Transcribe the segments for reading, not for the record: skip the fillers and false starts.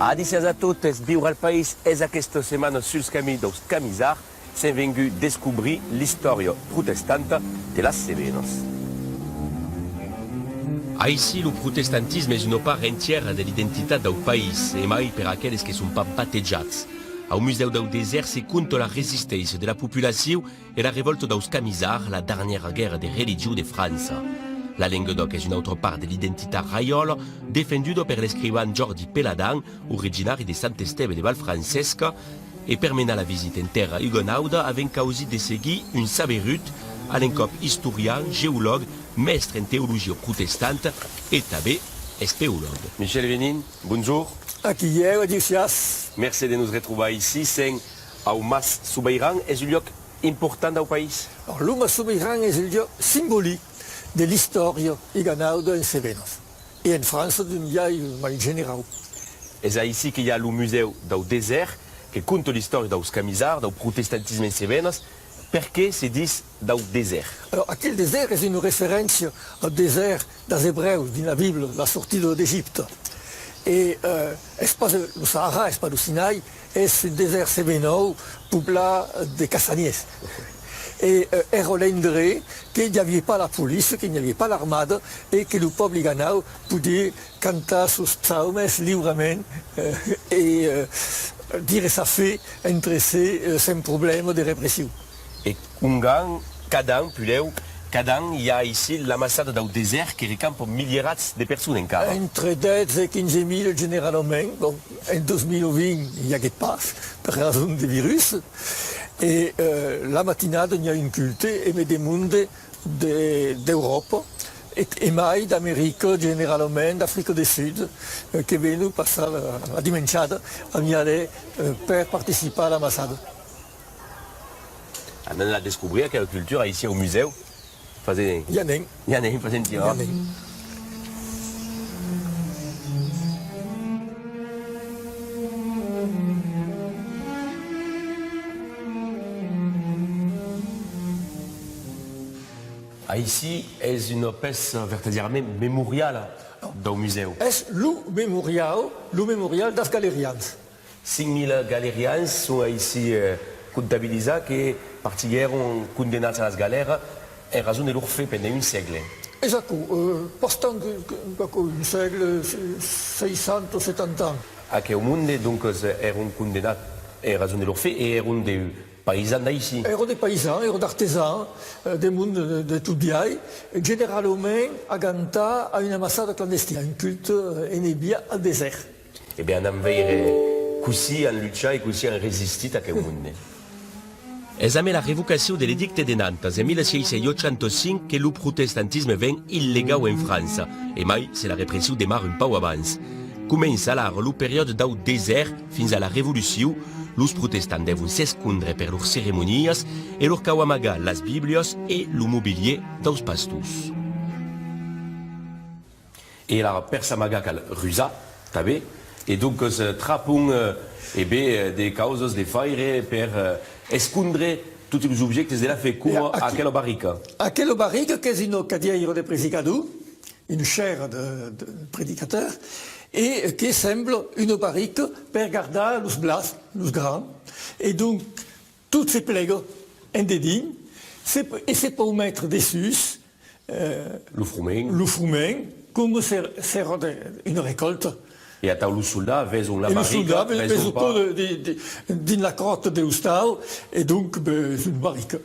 Adicias a totes, viure al país és aquesta setmana sul camí dels camisars s'hem vengut descobrir l'història protestanta de les Cevenes. Ici, le protestantisme és una part entière de l'identitat del país, e mai per aquells que són pas batejats. Au Museu del Desert se conta la resistència de la populació e la revolta dels camisards, la dernière guerre de religió de França. La Languedoc és una altra part de l'identitat raiola, defenduda per l'escrivant Jordi Peladan, originari de Sant Esteve de Valfrancesca, e per menar la visita en terra hugonauda havent causit de seguir un saberut, a l'encop historian, geolog, mestre en teologia protestante e també espeolog. Michel Venin, bonjour. Aquí hier, Odysseas. Merci de nous retrouver ici. Sen au Mas Subairan és un lloc important del país. El Mas Subairan és el lloc simbòlic de l'història hugonauda en Cevenes. I en França hi ha en general. És ici que hi ha el Museu del Desert, que conta l'història dels camisards, del protestantisme en Cevenes. Per què se diz del desert? Alors, aquell desert és una referència al desert dels hebreus dins la Bíblia, la sortida d'Egipte. Et és pas le Sahara, és pas le Sinaï, és un desert sevenou poblat de cassaniers. Et era l'endret qu'il n'y avait pas la police, qu'il n'y avait pas l'armada, et que le peuple hugonau pouvait cantar sus psalmes librement et dire sa fe entre si sans problème de répression. Et cada any hi ha ici l'ambassada del desert que recampa milierats de persones encara. Entre 10 i 15.000 generalment. Bon, en 2020 hi hagué pas, per raó de virus. Et la matinada hi ha un culte e me demunde d'Europa e mai d'America, generalment d'Africa del Sud, que venu passar la dimensiada a mi aller per participar a l'ambassada. Anem a descobrir aquella cultura ici au museu. Hi anem. Hi anem, fazem Hi anem. Ici és una peça verdaderament memorial del museu. És el memorial dels galerians. 5.000 galerians són ici comptabilitzats que partigueren condemnats a les galeres en raison de leur fe pendant un segle. Exacte, bastant un segle, 600 o 70 anys. Aquell monde, donc, eren condemnats en raison de leur fe et eren des paysans d'ici. Eren des paysans, eren d'artesans, des món de tot biai, generalment a cantar a una ambassada clandestina, un culte enebia al desert. Eh bien, anem a veure così han lluitat i così han resistit a aquell monde. És amb la revocació de l'edicte de Nantes en 1685 que el protestantisme ven il·legal en França, e mai se la repressió demar un pau abans. Comença alors el període del desert fins a la revolució. Els protestants deuen s'escondre per leurs ceremonies e lor cau amagar les bíblies e el mobilier dels pastors. Et la persa amagar cal rusar, també, et donc trapun des causes de faire per escondre tots els objectes de la fe, com aquella barrica. Aquella barrica que és una cadira de predicador, una chair de predicateur, et qui semble une barrique per guardar els blas, els grans. Et donc, tout se plega en dedins, et se peut mettre dessus Le frument, com serà una recolta. Et a taulus soldats, vezon la Et le barrica, soldat vezon pas dins la crotte de l'hostal, et donc une barrique.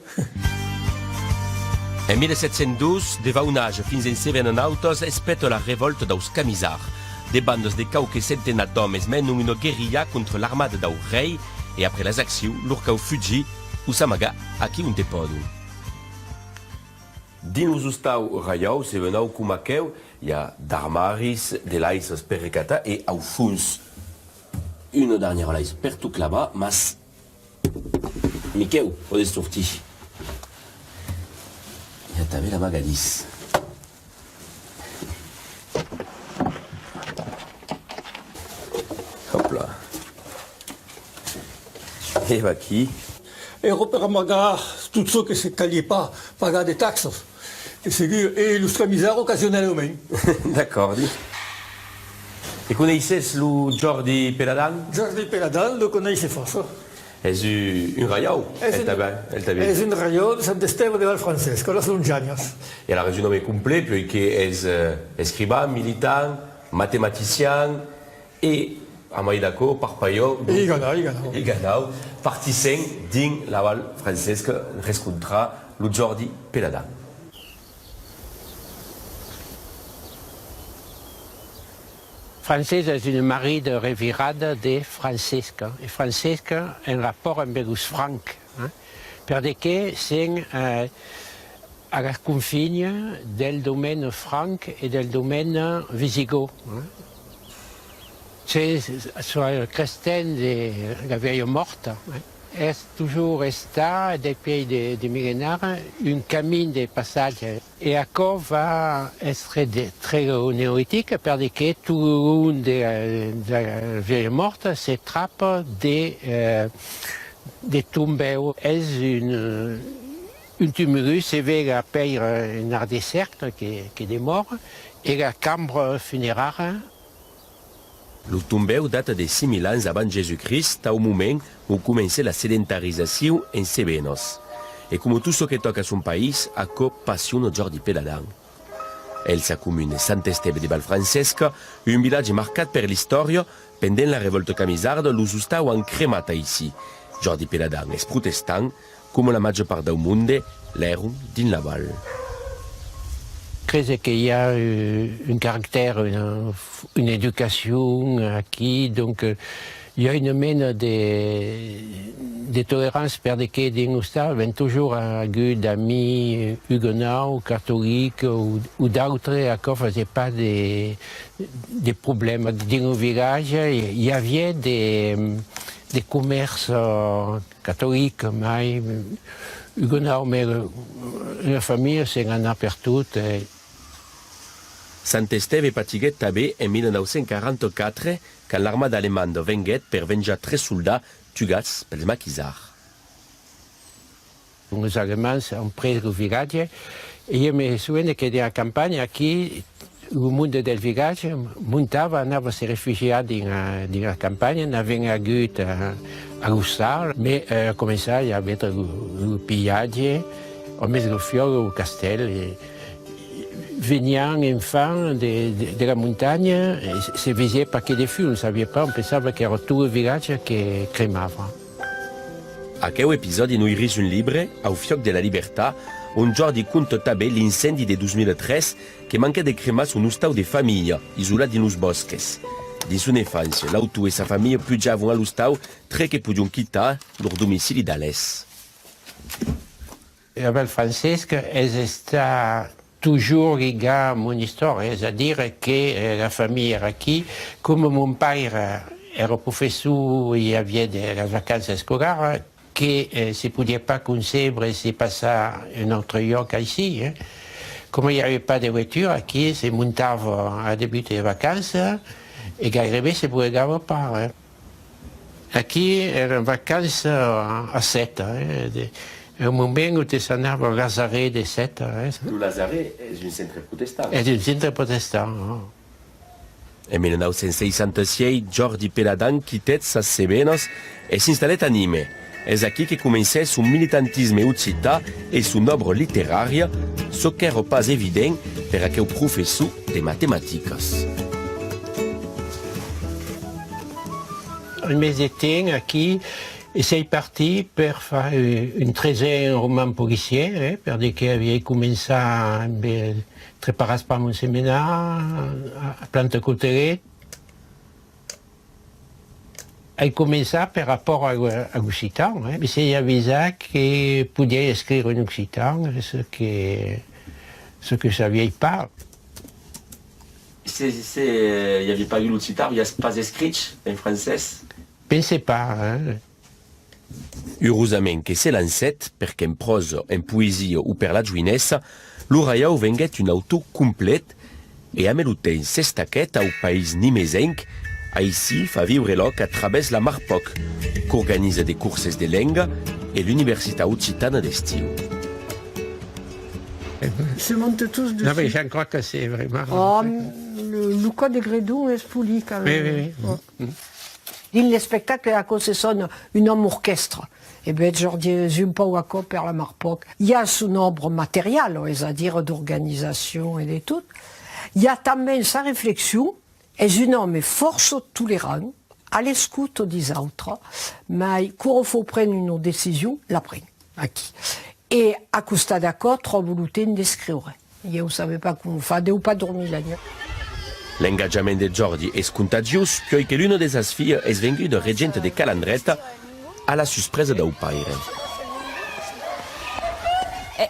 En 1712, de Vaunage fins en Cevenenautos es peta la revolta dels camisards. De bandes de qualques centenats d'homes menen una guerrilla contra l'armada del rei e après les accions, lor cau fugir o s'amagar aquí on te poden. Dins els hostals reials, se venau com aqueu, hi ha d'armaris, de laïs per recatar, et au fons, una dernière laïs per tot clavar, mas Miqueu, podes sortir. Hi ha també la magadís. Hop là. Et va aquí. Era per amagar tot això que se calia pas, pagar de taxes. Et els camisards ocasionalment. D'accord, dis. E coneixes lo Jordi Peladan? Jordi Peladan le connaissait fort. És un raiau, el també. És un raió de Sant Esteve de Valfrancesc, a les Lonjanies. Et alors, un nom complet, puisque és escrivà, militant, matematicien et, a mai d'accord, parpaió... I ganau. Particent dins la Val Francesca, rescontra lo Jordi Peladan. Francesc és un mari de revirada de Francesca. E Francesca en rapport amb els francs, perquè són a la confina del domeni franc e del domeni visigot. Sono cristiani de la vieille morta. És toujours estat, depuis des millénaires, un camí de passage. Et encore va être très néolithique parce que tout le de la vieille morte se trappe des tombeaux. C'est un tumulus, c'est la paire en art de cercle qui est des morts, et la cambre funéraire. Lo tombeu data de 6.000 anys abans Jésus-Christ, au moment où comença la sedentarizació en Cebenos. E come tutto che tocca a son país, acco passiona Jordi Peladan. Elsa comune Sant Esteve de Valfrancesca, un village marcat per l'histoire, pendent la revolta camisarda, lo sustau han cremat ici. Jordi Peladan és protestant, come la maggior part del monde, l'erum din la val. Creo que il y a un caractère, une éducation acquis, donc il y a une mène de tolérance parce que dans l'État, il y a toujours d'amis huguenots, catholiques ou d'autres qui ne faisaient pas des problèmes. Dans le village, il y avait des commerces catholiques, mais huguenots, mais la famille s'en a perdu. Sant Esteve patiguet també en 1944, quan l'armada alemanda venguet per venjar 3 soldats tugats pels maquisards. Les Allemands ont pris le village et je me souviens que dans la campagne, ici, le monde del village montava, anava a se réfugier dans la campagne, n'avait agut à l'Ustar, mais commençait à y avoir le pillage, on met le fiore au castel. Venaient enfants de la montagne, et se faisaient paquet de feu, on ne savait pas, on pensait que era tout le village qui cremava. Aquell episodi no iris un llibre, Au fioc de la libertà, on Jordi conta també l'incendi de 2003 que manca de cremar son hostal de família, isolat dins los bosques. Dins son infància, l'autor i sa família pujaven a l'hostal tre que podiam quitar leur domicili d'Alès. La Valfrancesc és estat toujours lié à mon histoire, c'est-à-dire que la famille era aquí. Comme mon père era professeur, il y avait des vacances scolaires, que ne pouvait pas concebre se passer un autre lloc ici. Comme il n'y avait pas de voiture, aquí se montava à début des vacances et gairebé se pouvait pas. Aquí eren vacances à 7. Au moment où tu s'en allais au Lazaret de 7. Le Lazaret és un centre protestant. És un centre protestant. En 1966, Jordi Peladan quittet ses Cebenos e s'installet a Nîmes. És aquí que comencè son militantisme occità e son obra literària, çò qu'era pas evident per aquel professor de matematiques. En mes étés, aquí, sei parti per fer un 13è roman policier, perquè havia començat preparat per un seminar a Plantacotelet. He començat per rapport a l'occitan, mais s'hi avisa que podia escriure en occitan, ce que je savais pas. Il n'y avait pas eu l'occitan, il n'y a pas écrit en français? Pense pas. Urosament que se lancet, perquè en prosa, en poesia o per la joinessa, l'Uraiau venguet un autor complet e amb el temps s'estaquet au país nimesenc, aici fa viure l'oc a través la Marpoc, qu'organise des curses de lenga et l'Universitat Occitana d'estiu. Se montent tous dessus. Non, mais je crois que c'est vraiment... Oh, le Luca de Gredon est Spouli quand même. Oui. Dans le spectacle, à cause sonne un homme orchestre. Et bien, Jordi Zumpauaco per la Marpoc. Il y a son nombre matériel, c'est-à-dire d'organisation et de tout. Il y a também sa réflexion, est un homme force tolérant, à l'écoute des autres, mais quand il faut prendre une décision, la prend. Aquí. Et à costa d'accord, trop volonté d'écrire. Je ne savais pas comment faire, je n'ai pas dormi la nuit. L'engagement de Jordi est contagieux, puisque l'une de ses filles est venue de régente de Calandretta à la surprise d'un père.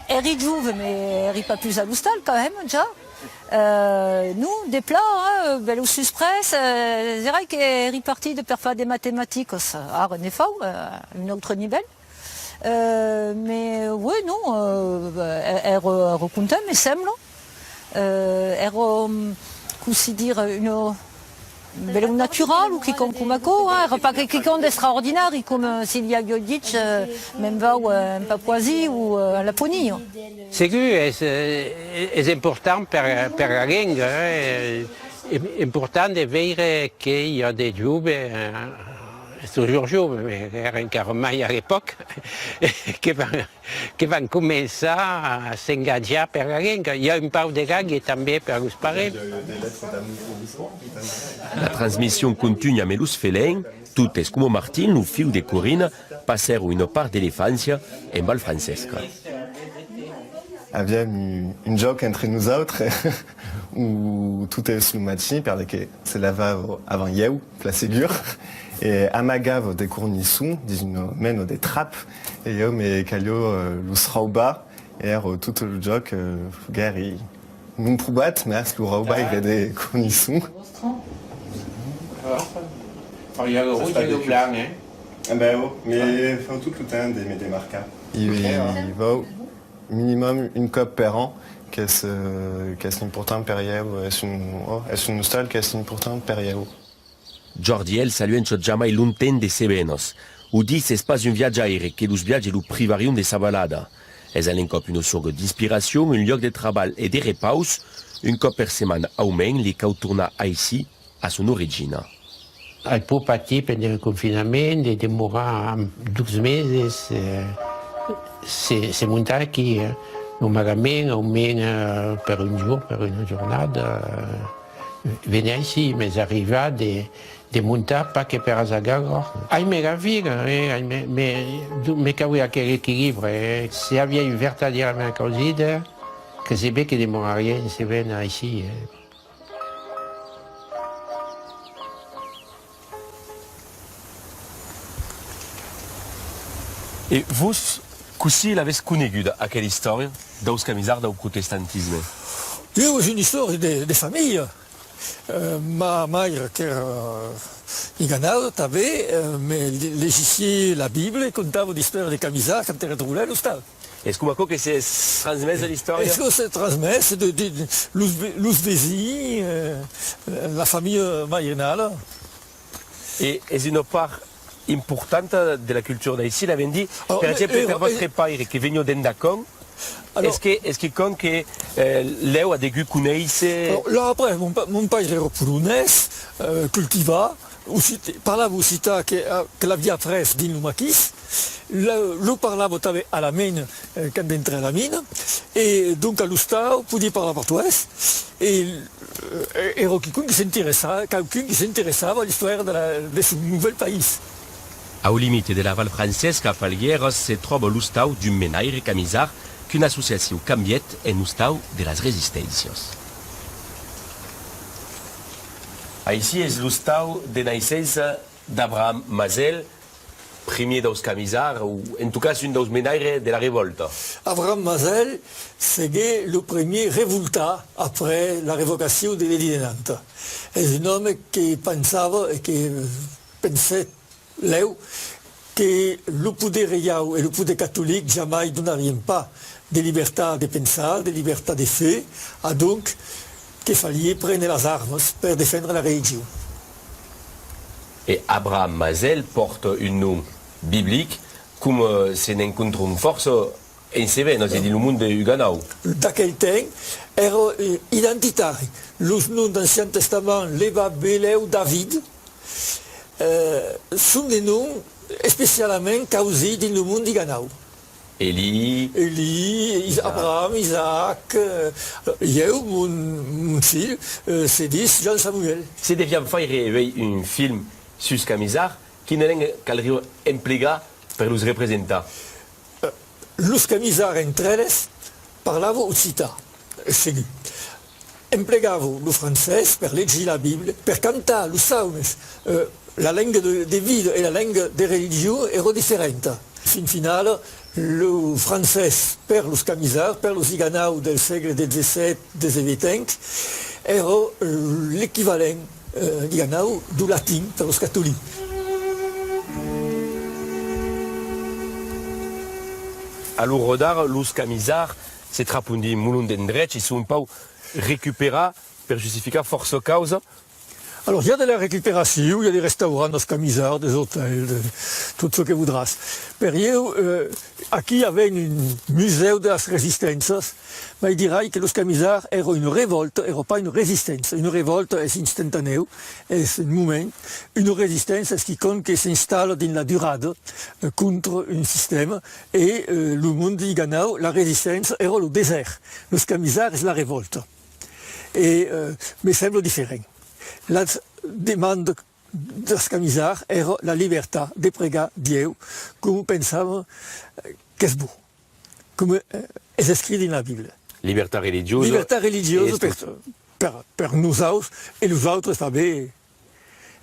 Elle est juve, mais elle n'est pas plus à l'hostal quand même, déjà. Nous, des plats, hein, belle surprise, c'est vrai qu'elle est partie de faire des mathématiques à René Fau, une autre niveau. Mais oui, non, elle raconte, mais semble. Elle aussi dire une belle naturelle ou quiconque comme hein, pas quiconque d'extraordinaire, comme Silvia Giodic, même va en Papouasie ou en Laponie. C'est que c'est important pour la langue. C'est important de voir qu'il y a des jeunes, toujours jeunes, mais encore mai à l'époque, qui vont commencer à s'engager pour la langue. Il y a une part de langue també pour les parents. La transmission continue à Melus Félin, tout est comme Martin, le fils de Corinne, passer une part de l'enfance en Val Francesca. Il y a une joke entre nous autres où tout est sous le match, parce que c'est la vave avant Yeu, la Ségur. Et Amagav des Cournissons, disons mène des trappes, et yo mais Calio l'Usrauba, et tout le joke, Gary, nous proubat, mais à ce l'Urauba il y a des Cournissons. Il y a le rouge et le blanc, hein. Ah ben oh, mais il faut tout le temps des marquas. Il va minimum une coupe par an, qu'est-ce important per Yeu, est-ce une nostal qu'est-ce important per Yeu. Jordi el saluencio jamais lointain de Sebenos. Ou dit c'est pas un viaggiaire que los viaggi lo privarium de sa balada. Es un cop une sorte d'inspiration, un lieu de travail et de repos, une cop per semaine aumène les cautourna ici à son origine. Il peut partir pendant le confinement, de demorar 12 meses. C'est mon temps qui, normalement, almeno per un jour, per une journée, venir ici, mais arriver de monter pas que per Azagagor. Ai meraviglia, mais qu'il y a quel équilibre. Si il y a une verdaderamente cosida, que c'est bien que demoraria se venir ici. Et vous, così l'avez conegut aquella histoire daus camisards del protestantisme? C'est une histoire de famille. Ma mère qui era iganada també, mais légissier la Bible, contava l'histoire des camisards quand elle retrouvait l'hostal. Est-ce que c'est transmis l'histoire? Est-ce que c'est transmis de l'us Vési, la famille maïrnale? Et c'est une part importante de la culture d'ici, l'avez dit. Par exemple, per votre père qui venu d'Endacon, est-ce que quand que l'eu a dû connaître? Là après, mon père era polonais, cultiva, parlava aussi que la via fraise din le maquis, le parlava també à la mine quand entrait à la mine, et donc à l'hostal, pouvait parler portugais, et era quelqu'un qui s'intéressava à l'histoire de ce nouvel pays. Au limite de la Val Francesca, a Falgueres, se trouve l'hostal du Menaire Camisard, qu'une association canviet en hostal de las Resistencias. Ici est l'hostal de naissance d'Abraham Mazel, premier dels camisards, ou en tout cas un dels menaires de la révolte. Abraham Mazel, c'était le premier révoltat après la révocation de l'édit de Nantes. C'est un homme qui pensait l'eu que le pouvoir reial et le pouvoir catholique jamais donneraient pas de liberté de penser, de liberté de faire, et donc qu'il fallait prendre les armes pour défendre la religion. Et Abraham Mazel porte un nom biblique, comme c'est une force en sevenos e din lo mundo de Uganau. D'aquell temps era identitari. Los noms d'Ancien Testament, l'Eva, Beleu, David, són de noms especialment causés dins el món d'Uganau. Eli, Abraham, Isaac, eu, mon fill, se dit Jean Samuel. se deviam faire un film sus Camisar, quina lengua caldria emplegar per los representar? Los camisars entre elles parlaven occità, segur. Emplegavo lo francès per legger la Bible, per cantar los salmes. La lengua de vida e la lengua de religione erano differenti. Fin finale, lo francès per los camisars, per los Uganau del secolo XVII, XVIII, era l'equivalent Uganau du latin per los cattolics. A lo rodar, los Camisar se trapundi mulun d'endrech e son pau recuperar per justificar força causa. Alors, il y a de la récupération, il y a des restaurants, des camisards, des hôtels, tout ce que voudras. Perio, aquí il y avait un musée de las resistencias, mais il dirait que los camisards étaient une révolte, n'étaient pas une résistance. Une révolte est instantanée, est un moment. Une résistance est quiconque qui s'installe dans la durée contre un système. Et le monde d'Uganau, la résistance era le désert. Los camisards, c'est la révolte. Et me semble différent. La demande dels camisars era la libertà de pregar Dieu, com pensàvem que és bo, com és escrit en la Bíblia. Libertà religiosa. Libertà religiosa per nosaltres i nosaltres també.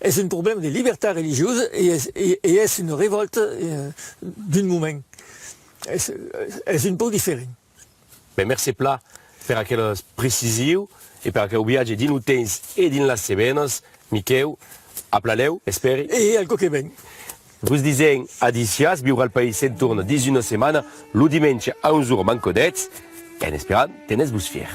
És un problema de libertà religiosa i és una revolta d'un moment. És un poc diferent. Ben, merci pla per aquelles precisions e per aquel viatge din lo temps e din les Cevenes. Miquel, aplaleu, esperi. I el que ven. Vos disem adicias, viure al país en torn 11 setmana, lo diumenge a 11 h mancodets, en esperant, tenez vos fier.